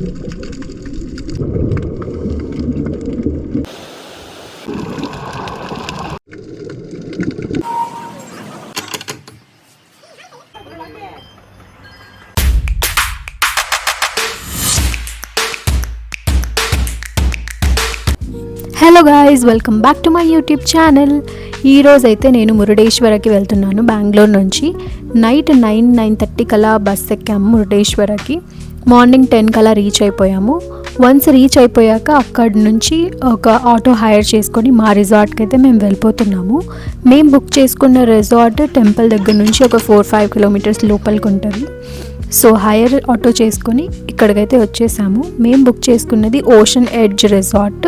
Hello guys, welcome back to my YouTube channel. ఈరోజు అయితే నేను మురుడేశ్వరకి వెళ్తున్నాను. బెంగళూరు నుంచి నైట్ 9:30 కల్లా బస్ ఎక్కాము మురుడేశ్వరకి. మార్నింగ్ 10 కల్లా రీచ్ అయిపోయాము. వన్స్ రీచ్ అయిపోయాక అక్కడి నుంచి ఒక ఆటో హైర్ చేసుకొని మా రిసార్ట్కి అయితే మేము వెళ్ళిపోతున్నాము. మేము బుక్ చేసుకున్న రిసార్ట్ టెంపుల్ దగ్గర నుంచి ఒక 4-5 కిలోమీటర్స్ లోపలికి ఉంటుంది. సో హైర్ ఆటో చేసుకొని ఇక్కడికైతే వచ్చేసాము. మేము బుక్ చేసుకున్నది ఓషన్ ఎడ్జ్ రిసార్ట్.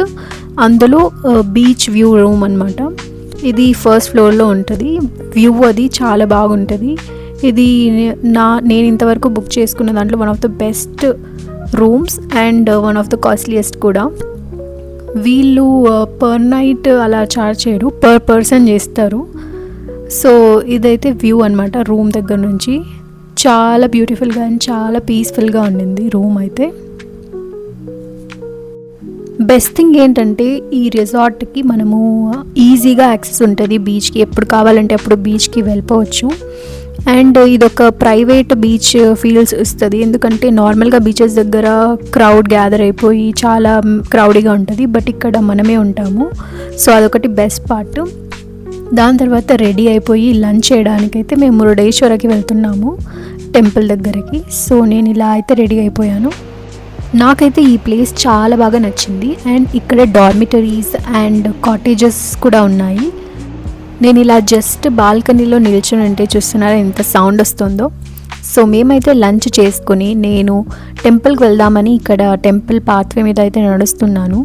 అందులో బీచ్ వ్యూ రూమ్ అనమాట. ఇది ఫస్ట్ ఫ్లోర్లో ఉంటుంది. వ్యూ అది చాలా బాగుంటుంది. ఇది నేను ఇంతవరకు బుక్ చేసుకున్న దాంట్లో one of the best rooms and one of the costliest కూడా. వీళ్ళు పర్ నైట్ అలా చార్జ్ చేయరు, పర్ పర్సన్ చేస్తారు. సో ఇదైతే వ్యూ అనమాట రూమ్ దగ్గర నుంచి. చాలా బ్యూటిఫుల్గా అండ్ చాలా పీస్ఫుల్గా ఉండింది రూమ్ అయితే. బెస్ట్ థింగ్ ఏంటంటే ఈ రిసార్ట్కి మనము ఈజీగా యాక్సెస్ ఉంటుంది బీచ్కి. ఎప్పుడు కావాలంటే అప్పుడు బీచ్కి వెళ్ళిపోవచ్చు. అండ్ ఇదొక ప్రైవేట్ బీచ్ ఫీల్స్ ఇస్తుంది. ఎందుకంటే నార్మల్గా బీచెస్ దగ్గర క్రౌడ్ గ్యాదర్ అయిపోయి చాలా క్రౌడీగా ఉంటుంది. బట్ ఇక్కడ మనమే ఉంటాము. సో అదొకటి బెస్ట్ పార్ట్. దాని తర్వాత రెడీ అయిపోయి లంచ్ చేయడానికైతే మేము మురుడేశ్వరకి వెళ్తున్నాము టెంపుల్ దగ్గరికి. సో నేను ఇలా అయితే రెడీ అయిపోయాను. నాకైతే ఈ ప్లేస్ చాలా బాగా నచ్చింది. అండ్ ఇక్కడ డార్మిటరీస్ అండ్ కాటేజెస్ కూడా ఉన్నాయి. నేను ఇలా జస్ట్ బాల్కనీలో నిల్చొని ఉంటే చూస్తున్నారా ఎంత సౌండ్ వస్తుందో. సో మేమైతే లంచ్ చేసుకుని నేను టెంపుల్కి వెళ్దామని ఇక్కడ టెంపుల్ పాత్వే మీద అయితే నడుస్తున్నాను.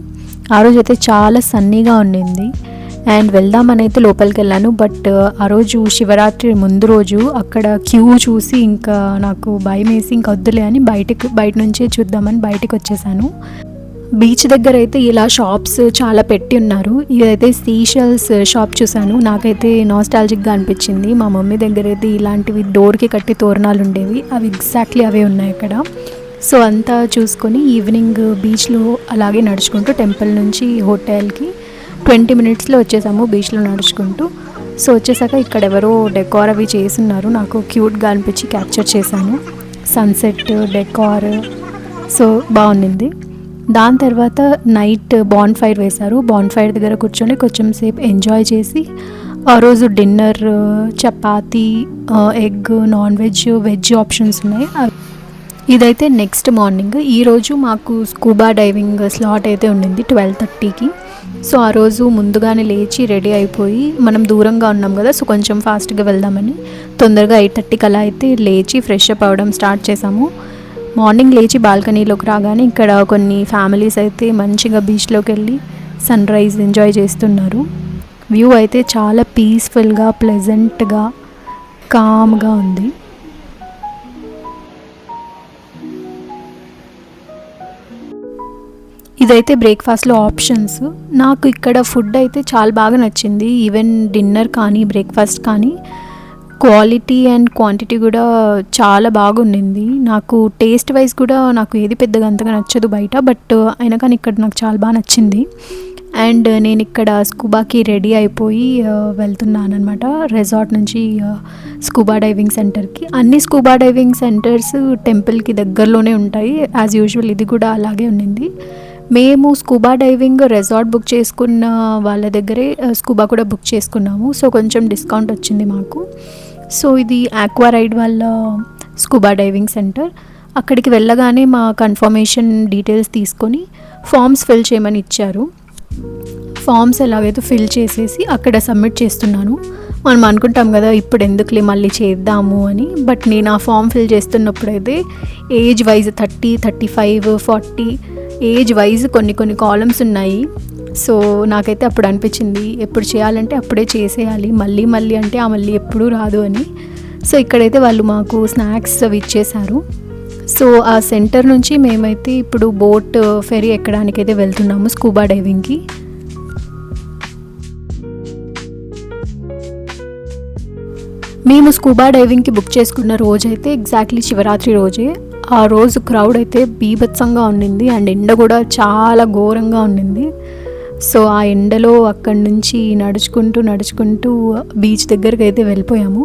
ఆ రోజు అయితే చాలా సన్నీగా ఉండింది అండ్ వెళ్దామని అయితే లోపలికి వెళ్ళాను. బట్ ఆ రోజు శివరాత్రి ముందు రోజు అక్కడ క్యూ చూసి ఇంకా నాకు భయం వేసి ఇంకా వద్దులే అని బయట నుంచే చూద్దామని బయటకు వచ్చేసాను. బీచ్ దగ్గర అయితే ఇలా షాప్స్ చాలా పెట్టి ఉన్నారు. ఇదైతే సీషెల్స్ షాప్ చూసాను. నాకైతే నాస్టాలజిక్గా అనిపించింది. మా మమ్మీ దగ్గర అయితే ఇలాంటివి డోర్కి కట్టి తోరణాలు ఉండేవి. అవి ఎగ్జాక్ట్లీ అవే ఉన్నాయి అక్కడ. సో అంతా చూసుకొని ఈవినింగ్ బీచ్లో అలాగే నడుచుకుంటూ టెంపుల్ నుంచి హోటల్కి 20 మినిట్స్లో వచ్చేసాము బీచ్లో నడుచుకుంటూ. సో వచ్చేసాక ఇక్కడ ఎవరో డెకార్ అవి చేస్తున్నారు. నాకు క్యూట్గా అనిపించి క్యాప్చర్ చేశాను. సన్సెట్ డెకార్ సో బాగుంది. దాని తర్వాత నైట్ బాన్ ఫైర్ వేశారు. బాన్ ఫైర్ దగ్గర కూర్చొని కొంచెం సేపు ఎంజాయ్ చేసి ఆ రోజు dinner chapati, egg, non veg, veg options ఉన్నాయి. ఇదైతే నెక్స్ట్ మార్నింగ్. ఈరోజు మాకు స్కూబా డైవింగ్ స్లాట్ అయితే ఉండింది 12:30కి. సో ఆ రోజు ముందుగానే లేచి రెడీ అయిపోయి, మనం దూరంగా ఉన్నాం కదా సో కొంచెం ఫాస్ట్గా వెళ్దామని తొందరగా 8:30 అలా అయితే లేచి ఫ్రెష్ అప్ అవ్వడం స్టార్ట్ చేసాము. మార్నింగ్ లేచి బాల్కనీలోకి రాగానే ఇక్కడ కొన్ని ఫ్యామిలీస్ అయితే మంచిగా బీచ్లోకి వెళ్ళి సన్ రైజ్ ఎంజాయ్ చేస్తున్నారు. వ్యూ అయితే చాలా పీస్ఫుల్గా, ప్లెజెంట్గా, కామ్గా ఉంది. ఇదైతే బ్రేక్ఫాస్ట్లో ఆప్షన్స్. నాకు ఇక్కడ ఫుడ్ అయితే చాలా బాగా నచ్చింది. ఈవెన్ డిన్నర్ కానీ బ్రేక్ఫాస్ట్ కానీ క్వాలిటీ అండ్ క్వాంటిటీ కూడా చాలా బాగుండింది. నాకు టేస్ట్ వైజ్ కూడా నాకు ఏది పెద్దగా అంతగా నచ్చదు బయట, బట్ అయినా కానీ ఇక్కడ నాకు చాలా బాగా నచ్చింది. అండ్ నేను ఇక్కడ స్కూబాకి రెడీ అయిపోయి వెళ్తున్నాను అనమాట రిసార్ట్ నుంచి స్కూబా డైవింగ్ సెంటర్కి. అన్ని స్కూబా డైవింగ్ సెంటర్స్ టెంపుల్కి దగ్గరలోనే ఉంటాయి యాజ్ యూజువల్. ఇది కూడా అలాగే ఉండింది. మేము స్కూబా డైవింగ్ రిసార్ట్ బుక్ చేసుకున్న వాళ్ళ దగ్గరే స్కూబా కూడా బుక్ చేసుకున్నాము. సో కొంచెం డిస్కౌంట్ వచ్చింది మాకు. సో ఇది ఆక్వా రైడ్ వాళ్ళ స్కూబా డైవింగ్ సెంటర్. అక్కడికి వెళ్ళగానే మా కన్ఫర్మేషన్ డీటెయిల్స్ తీసుకొని ఫామ్స్ ఫిల్ చేయమని ఇచ్చారు. ఫామ్స్ ఎలాగైతే ఫిల్ చేసేసి అక్కడ సబ్మిట్ చేస్తున్నాను. మనం అనుకుంటాం కదా ఇప్పుడు ఎందుకులే మళ్ళీ చేద్దాము అని. బట్ నేను ఆ ఫామ్ ఫిల్ చేస్తున్నప్పుడైతే ఏజ్ వైజ్ 30, 35, 40 ఏజ్ వైజ్ కొన్ని కాలమ్స్ ఉన్నాయి. సో నాకైతే అప్పుడు అనిపించింది ఎప్పుడు చేయాలంటే అప్పుడే చేసేయాలి, మళ్ళీ అంటే ఆ మళ్ళీ ఎప్పుడూ రాదు అని. సో ఇక్కడైతే వాళ్ళు మాకు స్నాక్స్ అవి ఇచ్చేశారు. సో ఆ సెంటర్ నుంచి మేమైతే ఇప్పుడు బోట్ ఫెరీ ఎక్కడానికైతే వెళ్తున్నాము స్కూబా డైవింగ్కి. మేము స్కూబా డైవింగ్కి బుక్ చేసుకున్న రోజైతే ఎగ్జాక్ట్లీ శివరాత్రి రోజే. ఆ రోజు క్రౌడ్ అయితే బీభత్సంగా ఉండింది అండ్ ఎండ కూడా చాలా ఘోరంగా ఉండింది. సో ఆ ఎండలో అక్కడి నుంచి నడుచుకుంటూ బీచ్ దగ్గరికి అయితే వెళ్ళిపోయాము.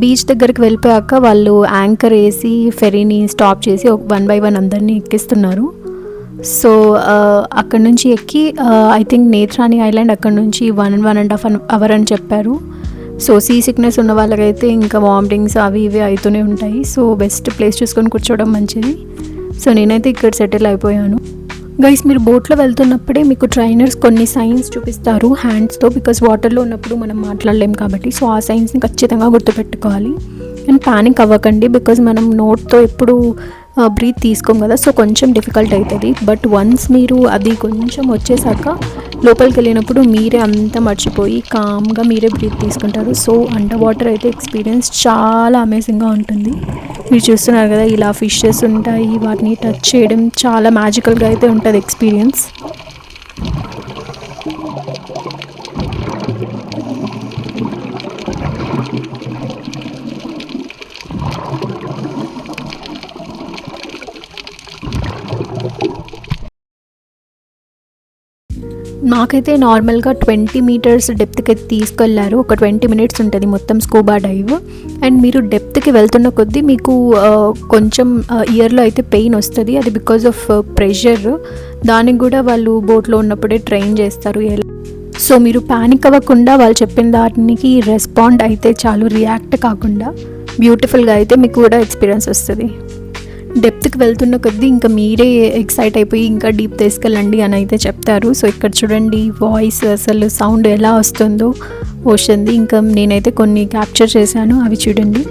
బీచ్ దగ్గరికి వెళ్ళిపోయాక వాళ్ళు యాంకర్ వేసి ఫెరీని స్టాప్ చేసి 1 by 1 అందరినీ ఎక్కిస్తున్నారు. సో అక్కడ నుంచి ఎక్కి ఐ థింక్ నేత్రాని ఐలాండ్ అక్కడ నుంచి 1.5 అవర్ అని చెప్పారు. సో సీ సిక్నెస్ ఉన్న వాళ్ళకైతే ఇంకా వామిటింగ్స్ అవి ఇవి అవుతూనే ఉంటాయి. సో బెస్ట్ ప్లేస్ చూసుకొని కూర్చోవడం మంచిది. సో నేనైతే ఇక్కడ సెటిల్ అయిపోయాను. గైస్, మీరు బోట్లో వెళ్తున్నప్పుడే మీకు ట్రైనర్స్ కొన్ని సైన్స్ చూపిస్తారు హ్యాండ్స్తో, బికాజ్ వాటర్లో ఉన్నప్పుడు మనం మాట్లాడలేం కాబట్టి. సో ఆ సైన్స్ని ఖచ్చితంగా గుర్తుపెట్టుకోవాలి. అండ్ ప్యానిక్ అవ్వకండి, బికాజ్ మనం నోట్తో ఎప్పుడు బ్రీత్ తీసుకోం కదా, సో కొంచెం డిఫికల్ట్ అవుతుంది. బట్ వన్స్ మీరు అది కొంచెం వచ్చేసాక లోపలికి వెళ్ళినప్పుడు మీరే అంతా మర్చిపోయి కామ్గా మీరే బ్రీత్ తీసుకుంటారు. సో అండర్ వాటర్ అయితే ఎక్స్పీరియన్స్ చాలా అమేజింగ్గా ఉంటుంది. మీరు చూస్తున్నారు కదా, ఇలా ఫిషెస్ ఉంటాయి, వాటిని టచ్ చేయడం చాలా మ్యాజికల్గా అయితే ఉంటుంది ఎక్స్పీరియన్స్. నాకైతే నార్మల్గా 20 meters డెప్త్కి అయితే తీసుకెళ్లారు. ఒక 20 minutes ఉంటుంది మొత్తం స్కూబా డైవ్. అండ్ మీరు డెప్త్కి వెళ్తున్న కొద్దీ మీకు కొంచెం ఇయర్లో అయితే పెయిన్ వస్తుంది. అది బికాజ్ ఆఫ్ ప్రెషర్. దానికి కూడా వాళ్ళు బోట్లో ఉన్నప్పుడే ట్రైన్ చేస్తారు. సో మీరు ప్యానిక్ అవ్వకుండా వాళ్ళు చెప్పిన దానికి రెస్పాండ్ అయితే చాలు, రియాక్ట్ కాకుండా బ్యూటిఫుల్గా అయితే మీకు కూడా ఎక్స్పీరియన్స్ వస్తుంది. డెప్త్కి వెళ్తున్న కొద్దీ ఇంకా మీరే ఎక్సైట్ అయిపోయి ఇంకా డీప్ తీసుకెళ్ళండి అని అయితే చెప్తారు. సో ఇక్కడ చూడండి వాయిస్ అసలు సౌండ్ ఎలా వస్తుందో ఓషన్ది. ఇంకా నేనైతే కొన్ని క్యాప్చర్ చేశాను, అవి చూడండి.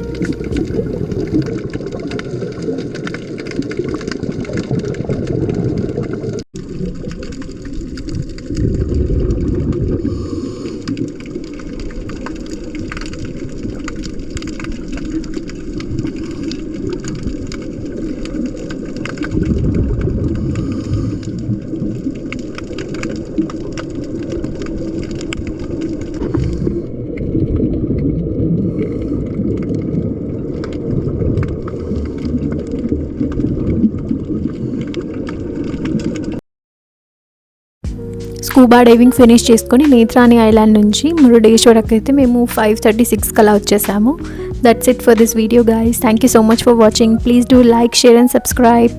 స్కూబా డైవింగ్ ఫినిష్ చేసుకొని నేత్రాని ఐలాండ్ నుంచి మురుడేశ్వరకు అయితే మేము 5:36 కలా వచ్చేసాము. That's it for this video guys. Thank you so much for watching. Please do like, share and subscribe.